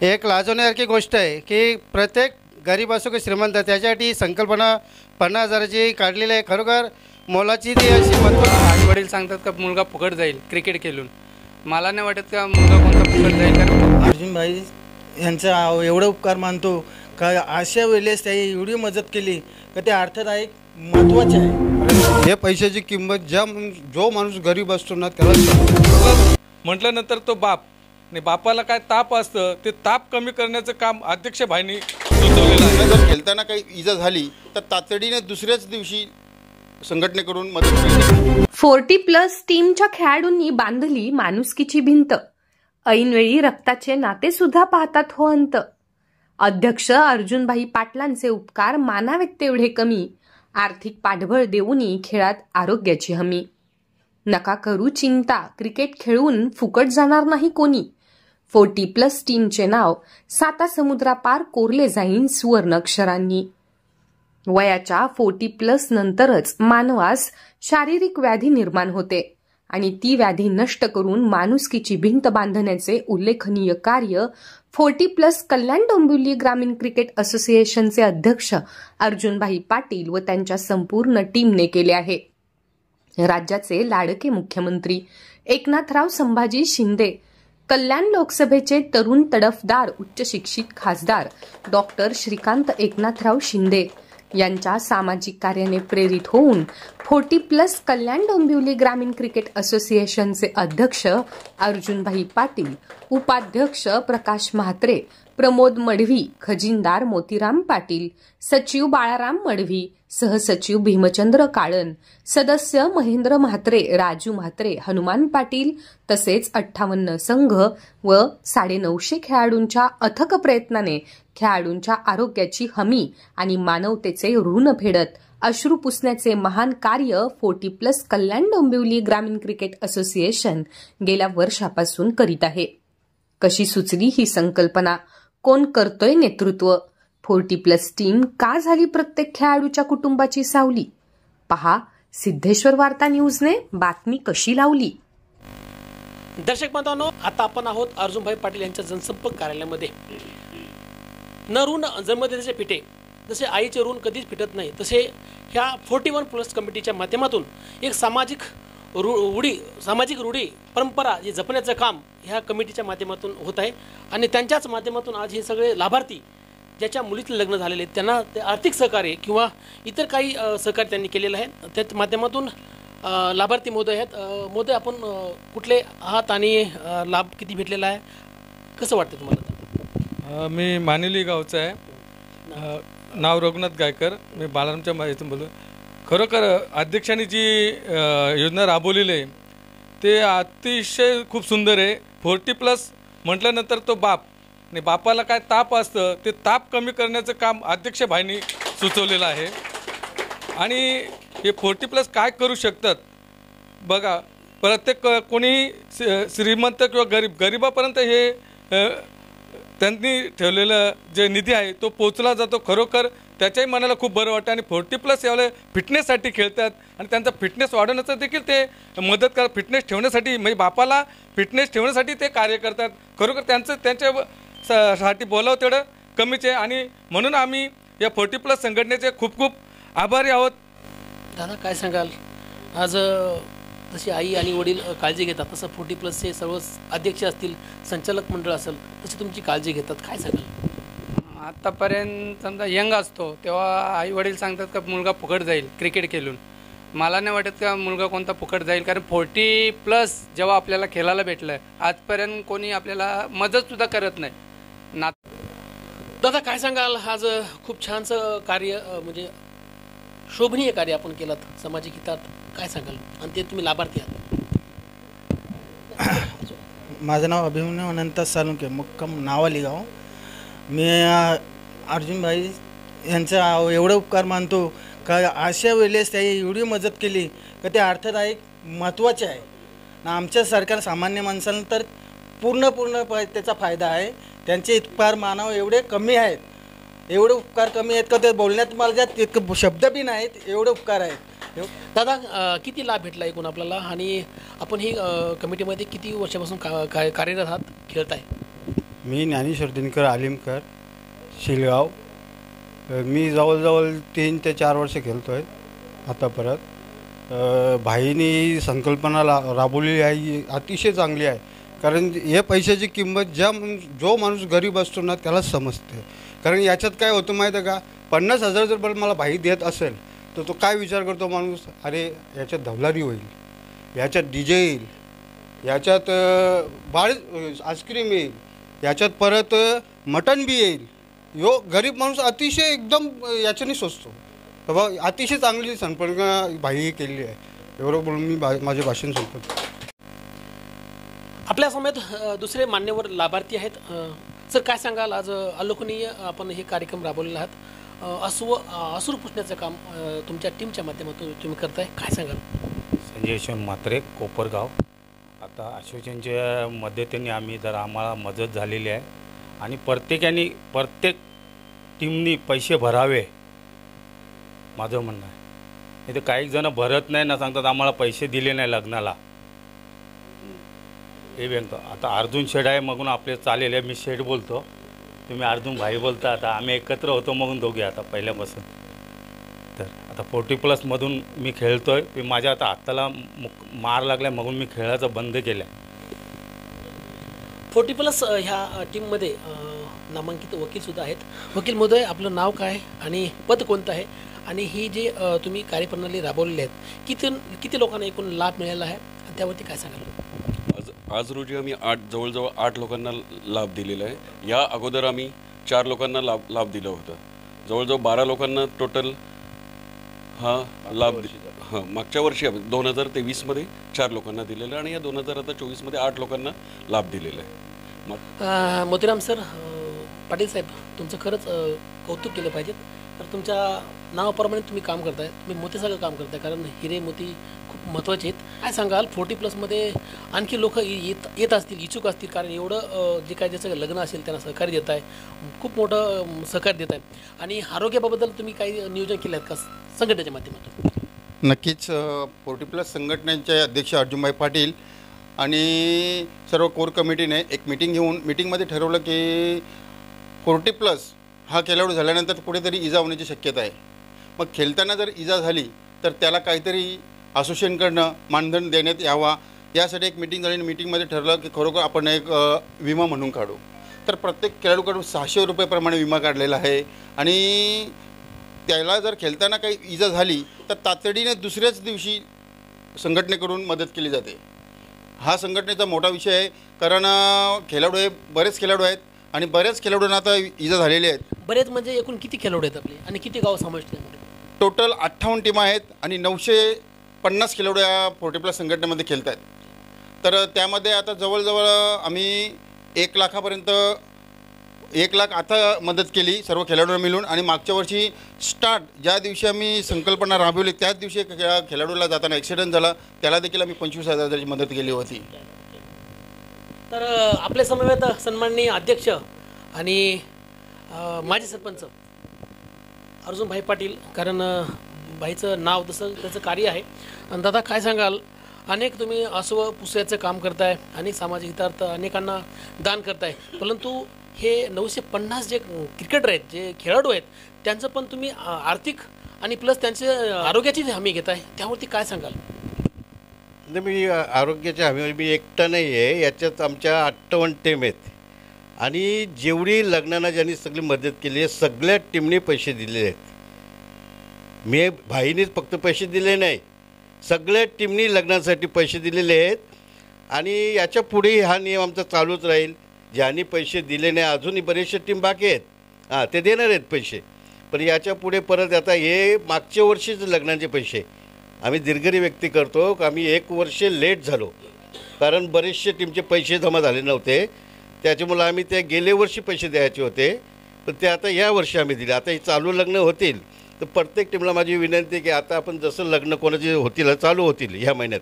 एक लाजवण्यासारखी गोष्ट आहे की प्रत्येक गरीब असो की श्रीमंत त्याच्यासाठी संकल्पना 50,000ची काढलेली आहे. खरोखर मोलाची ती अशी महत्त्वाची. आई वडील सांगतात का मुलगा फुकट जाईल क्रिकेट खेळून. मला नाही वाटत का मुलगा कोणता फुकट जाईल. कारण अर्जुन भाई यांचा एवढा उपकार मानतो का अशा वेळेस त्याही एवढी मदत केली का ते अर्थदायक महत्त्वाचे आहे. हे पैशाची किंमत जो माणूस गरीब असतो ना त्याला म्हटल्यानंतर तो बाप आणि बापाला काय ताप असतं ते ताप कमी करण्याचं काम अध्यक्ष भाईंनी सुचवलेलं आहे. जर खेळताना काही इजा झाली तर तातडीने दुसऱ्याच दिवशी संघटनेकडून मदत मिळते. 40+ टीमच्या खेळाडूंनी बांधली माणुसकीची भिंत. ऐनवेळी रक्ताचे नाते सुद्धा पाहतात हो अंत. अध्यक्ष अर्जुनभाई पाटलांचे उपकार मानावेत तेवढे कमी. आर्थिक पाठबळ देऊनही खेळात आरोग्याची हमी. नका करू चिंता, क्रिकेट खेळून फुकट जाणार नाही कोणी. 40+ टीमचे नाव 7 समुद्रापार कोरले जाईन सुवर्ण अक्षरांनी. वयाच्या 40+ नंतरच मानवास शारीरिक व्याधी निर्माण होते आणि ती व्याधी नष्ट करून माणुसकीची भिंत बांधण्याचे उल्लेखनीय कार्य 40+ कल्याण डोंबिवली ग्रामीण क्रिकेट असोसिएशनचे अध्यक्ष अर्जुनभाई पाटील व त्यांच्या संपूर्ण टीमने केले आहे. राज्याचे लाडके मुख्यमंत्री एकनाथराव संभाजी शिंदे, कल्याण लोकसभेचे तरुण तडफदार उच्च शिक्षित खासदार डॉक्टर श्रीकांत एकनाथराव शिंदे यांच्या सामाजिक कार्याने प्रेरित होऊन 40+ कल्याण डोंबिवली ग्रामीण क्रिकेट असोसिएशनचे अध्यक्ष अर्जुनभाई पाटील, उपाध्यक्ष प्रकाश म्हात्रे, प्रमोद मढवी, खजिनदार मोतीराम पाटील, सचिव बाळाराम मढवी, सहसचिव भीमचंद्र काळन, सदस्य महेंद्र म्हात्रे, राजू म्हात्रे, हनुमान पाटील तसेच 58 संघ व 950 खेळाडूंच्या अथक प्रयत्नाने खेळाडूंच्या आरोग्याची हमी आणि मानवतेचे ऋण फेडत अश्रू पुसण्याचे महान कार्य 40+ कल्याण डोंबिवली ग्रामीण क्रिकेट असोसिएशन गेल्या वर्षापासून करीत आहे. कशी सुचली ही संकल्पना? कोण करतोय नेतृत्व? 40+ टीम का झाली प्रत्येक खेळाडूच्या कुटुंबाची सावली? पहा सिद्धेश्वर वार्ता न्यूजने बातमी कशी लावली. दर्शक बांधवांनो, आता आपण आहोत अर्जुनभाई पाटील यांच्या जनसंपर्क कार्यालयामध्ये. न ऋण जन्मते तसे फिटे. जसे आईचे ऋण कधीच फिटत नाही तसे ह्या 41+ कमिटीच्या माध्यमातून एक सामाजिक रूढी परंपरा जे जपण्याचं काम ह्या कमिटीच्या माध्यमातून होत आहे. आणि त्यांच्याच माध्यमातून आज हे सगळे लाभार्थी ज्याच्या मुलीचं लग्न झालेले आहेत त्यांना ते आर्थिक सहकार्य किंवा इतर काही सहकार्य त्यांनी केलेलं आहे. त्या माध्यमातून लाभार्थी महोदय आहेत. महोदय, आपण कुठले आहात आणि लाभ किती भेटलेला आहे, कसं वाटतं तुम्हाला? मी मानिली गावचा आहे. नाव रघुनाथ गायकर. मी बाळारामच्या इथून बोलतो. खरोखर अध्यक्षांनी जी योजना राबवलेली आहे ते अतिशय खूप सुंदर आहे. 40+ म्हटल्यानंतर तो बाप आणि बापाला काय ताप असतं ते ताप कमी करण्याचं काम अध्यक्ष भाईंनी सुचवलेलं आहे. आणि हे 40+ काय करू शकतात बघा. प्रत्येक कोणी श्रीमंत किंवा गरिबापर्यंत हे त्यांनी ठेवलेलं जे निधी आहे तो पोचला जातो. खरोखर त्याच्याही मनाला खूप बरं वाटतं. आणि 40+ यावेळेला फिटनेससाठी खेळतात आणि त्यांचा फिटनेस वाढवण्याचं देखील ते मदत करतात. फिटनेस ठेवण्यासाठी म्हणजे बापाला फिटनेस ठेवण्यासाठी ते कार्य करतात. खरोखर त्यांच्यासाठी बोलावं तेवढं कमीच आहे. आणि म्हणून आम्ही या 40+ संघटनेचे खूप खूप आभारी आहोत. दादा, काय सांगाल? आज जशी आई आणि वडील काळजी घेतात तसं 40+चे सर्व अध्यक्ष असतील, संचालक मंडळ असेल, तशी तुमची काळजी घेतात, काय सांगाल? आतापर्यंत समजा यंग असतो तेव्हा आई वडील सांगतात का मुलगा फुकट जाईल क्रिकेट खेळून. मला नाही वाटत का मुलगा कोणता फुकट जाईल. कारण 40+ जेव्हा आपल्याला खेळायला भेटलं आजपर्यंत कोणी आपल्याला मदतसुद्धा करत नाही. दादा, काय सांगाल? आज खूप छानसं कार्य म्हणजे शोभनीय कार्य आपण केलं सामाजिक हितात, काय सांगाल? आणि ते तुम्ही लाभार्थी आहात. माझं नाव अभिमन्यू अनंत सालुंके, मुक्काम नावाली गाव. मी अर्जुन भाई यांचा एवढा उपकार मानतो का अशा वेळेस त्याही एवढी मदत केली का ते अर्थदायक महत्त्वाचे आहे. आमच्या सरकार सामान्य माणसांना तर पूर्ण त्याचा फायदा आहे. त्यांचे उपकार मानावं एवढे कमी आहेत. एवढे उपकार कमी आहेत का ते बोलण्यात मला इतकं शब्द बी नाहीत, एवढे उपकार आहेत. दादा, किती लाभ भेटला एकूण आपल्याला? आणि आपण ही कमिटीमध्ये किती वर्षापासून कार्यरत आहात, खेळत आहे? मी ज्ञानेश्वर दिनकर आलिमकर शिलगाव. मी जवळजवळ 3 ते 4 वर्ष खेळतो आहे आता परत. भाईनी संकल्पना राबवलेली आहे ही अतिशय चांगली आहे. कारण हे पैशाची किंमत जो माणूस गरीब असतो ना त्यालाच समजते. कारण याच्यात काय होतं माहीत आहे का, 50,000 जर मला भाई देत असेल तर तो काय विचार करतो माणूस, अरे याच्यात धवलारी होईल, याच्यात डीजे येईल, याच्यात आईस्क्रीम येईल, याच्यात परत मटण बी येईल. यो गरीब माणूस अतिशय एकदम याच्याने सोचतो. बाबा अतिशय चांगली संकल्पना भाई केलेली आहे. एवढं बोलून मी माझे भाषण संपवतो. आपल्या समेत दुसरे मान्यवर लाभार्थी आहेत. सर काय सांगाल, आज अलोकनीय आपण हे कार्यक्रम राबवलेला आहात. असूर पुसण्याचं काम तुमच्या टीमच्या माध्यमातून तुम्ही करताय, काय सांगाल? संजय यशवंत म्हात्रे, कोपरगाव. आता असोसिएशनच्या मदतीने आम्हाला मदत झालेली आहे आणि प्रत्येक टीमनी पैसे भरावे माझं म्हणणं आहे. इथे काही जण भरत नाही ना, सांगतात आम्हाला पैसे दिले नाही लग्नाला. हे बँक आता अर्जुन शेड आहे मगून आपले चालेल आहे. मी शेड बोलतो, तुम्ही अर्जुन भाई बोलता. आता आम्ही एकत्र होतो मगून दोघे आता पहिल्यापासून. तर आता 40+ मी खेळतो आहे. माझ्या आता हाताला मार लागला मगून मी खेळायचं बंद केलं आहे. 40+ ह्या टीममध्ये नामांकित वकीलसुद्धा आहेत. वकील महोदय, आपलं नाव काय आणि पद कोणतं आहे, आणि ही जी तुम्ही कार्यप्रणाली राबवलेली आहेत किती लोकांना एकूण लाभ मिळाला आहे आणि त्यावरती काय सांगाल? आज रोजी आम्ही जवळजवळ 8 लोकांना लाभ दिलेला आहे. या अगोदर आम्ही 4 लोकांना लाभ दिलं होतं. जवळजवळ 12 लोकांना टोटल हा लाभ मागच्या वर्षी 2023मध्ये 4 लोकांना दिलेलं आहे आणि या 2024मध्ये 8 लोकांना लाभ दिलेला आहे. मोतीराम सर, पाटील साहेब, तुमचं खरंच कौतुक केलं पाहिजे. तर तुमच्या नावाप्रमाणे तुम्ही काम करताय, तुम्ही मोतीसारखं काम करताय. कारण हिरे मोती खूप महत्त्वाचे आहेत. काय सांगाल, 40+मध्ये आणखी लोक येत असतील, इच्छुक असतील, कारण एवढं जे काय ज्याचं लग्न असेल त्यांना सहकार्य देत आहे, खूप मोठं सहकार्य देत आहे. आणि आरोग्याबद्दल तुम्ही काही नियोजन केलं आहेत का संघटनेच्या माध्यमातून? नक्कीच 40+ संघटनेचे अध्यक्ष अर्जुनभाई पाटील आणि सर्व कोर कमिटीने एक मीटिंग घेऊन मीटिंगमध्ये ठरवलं की 40+ हा खेळाडू झाल्यानंतर कुठेतरी इजा होण्याची शक्यता आहे. मग खेळताना जर इजा झाली तर त्याला काहीतरी असोसिएशनकडनं मानधन देण्यात यावा, यासाठी एक मीटिंग झाली. मीटिंगमध्ये ठरलं की खरोखर आपण एक विमा म्हणून काढू. तर प्रत्येक खेळाडूकडून 600 रुपयेप्रमाणे विमा काढलेला आहे आणि त्याला जर खेळताना काही इजा झाली तर तातडीने दुसऱ्याच दिवशी संघटनेकडून मदत केली जाते. हा संघटनेचा मोठा विषय आहे. कारण खेळाडू हे बरेच खेळाडू आहेत आणि बऱ्याच खेळाडूंना आता इजा झालेली आहेत. बरेच म्हणजे एकूण किती खेळाडू आहेत आपले आणि किती गाव समाविष्ट आहेत? टोटल 58 टीम आहेत आणि 950 खेळाडू या 40+ संघटनेमध्ये खेळत आहेत. तर त्यामध्ये आता जवळजवळ आम्ही 1 लाखापर्यंत 1 लाख आता मदत केली सर्व खेळाडूंना मिळून. आणि मागच्या वर्षी ज्या दिवशी आम्ही संकल्पना राबवली त्याच दिवशी खेळाडूला जाताना ॲक्सिडेंट झाला, त्याला देखील आम्ही 25,000ची मदत केली होती. तर आपले समवेत सन्माननीय अध्यक्ष आणि माजी सरपंच अर्जुनभाई पाटील, कारण भाईचं नाव तसं त्याचं कार्य आहे. आणि दादा काय सांगाल, अनेक तुम्ही असं पुसण्याचं काम करताय, अनेक सामाजिक हितार्थ अनेकांना दान करताय, परंतु हे 950 जे क्रिकेटर आहेत, जे खेळाडू आहेत, त्यांचं पण तुम्ही आर्थिक आणि प्लस त्यांचे आरोग्याची हमी घेताय, त्यावरती काय सांगाल? मी आरोग्याच्या हमी मी एकटा नाही आहे, याच्यात आमच्या 58 टीम आहेत आणि जेवढी लग्नांना ज्यांनी सगळी मदत केली आहे सगळ्या टीमने पैसे दिलेले आहेत. मी भाईनेच फक्त पैसे दिले नाही, सगळ्या टीमनी लग्नासाठी पैसे दिलेले आहेत आणि याच्या पुढेही हा नियम आमचा चालूच राहील. ज्यांनी पैसे दिले नाही अजूनही बरेचसे टीम बाकी आहेत, ते देणार आहेत पैसे, पण याच्या पुढे परत आता हे मागच्या वर्षीच लग्नाचे पैसे आम्ही दीर्घरी व्यक्ती करतो की आम्ही 1 वर्ष लेट झालो, कारण बरेचसे टीमचे पैसे जमा झाले नव्हते, त्याच्यामुळं आम्ही ते गेले वर्षी पैसे द्यायचे होते, पण ते आता या वर्षी आम्ही दिले. आता हे चालू लग्न होतील तर प्रत्येक टीमला माझी विनंती आहे की आता आपण जसं लग्न कोणाचे होतील चालू होतील ह्या महिन्यात,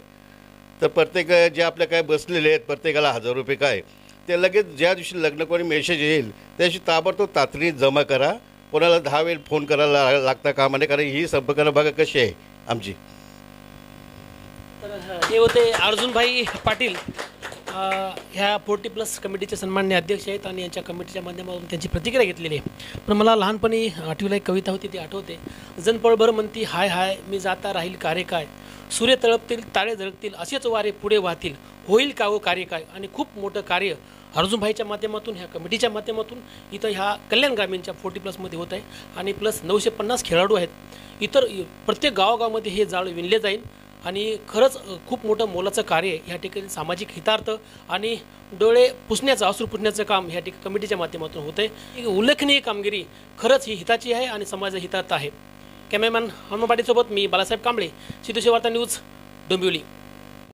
तर प्रत्येक जे आपल्या काय बसलेले आहेत प्रत्येकाला 1000 रुपये काय ते लगेच ज्या दिवशी लग्न कोणी मेसेज येईल त्या दिवशी ताबडतोब तातडीने जमा करा. कोणाला 10 वेळ फोन करायला लागता कामा नये, कारण ही संपर्क बघा कशी आहे आमची. तर हे होते अर्जुनभाई पाटील ह्या 40+ कमिटीचे सन्माननीय अध्यक्ष आहेत आणि यांच्या कमिटीच्या माध्यमातून त्यांची प्रतिक्रिया घेतलेली आहे. पण मला लहानपणी आठवीला एक कविता होती ती आठवते. जनपळभर म्हणती हाय हाय मी जाता राहील कार्य काय, सूर्य तळपतील ताळे झळकतील असेच वारे पुढे वाहतील, होईल का हो कार्य काय. आणि खूप मोठं कार्य अर्जुनभाईच्या माध्यमातून ह्या कमिटीच्या माध्यमातून इथं ह्या कल्याण ग्रामीणच्या 40+ होत आहे. आणि प्लस 950 खेळाडू आहेत. इतर प्रत्येक गावागावामध्ये हे जाळ विणले जाईल आणि खरंच खूप मोठं मोलाचं कार्य ह्या ठिकाणी सामाजिक हितार्थ आणि डोळे पुसण्याचं अश्रू पुसण्याचं काम ह्या ठिकाणी कमिटीच्या माध्यमातून होतं आहे. उल्लेखनीय कामगिरी खरंच ही हिताची आहे आणि समाजाच्या हितार्थ आहे. कॅमेरामॅन हनुमान पाटीलसोबत मी बालासाहेब कांबळे, सिद्धेश्वर वार्ता न्यूज, डोंबिवली.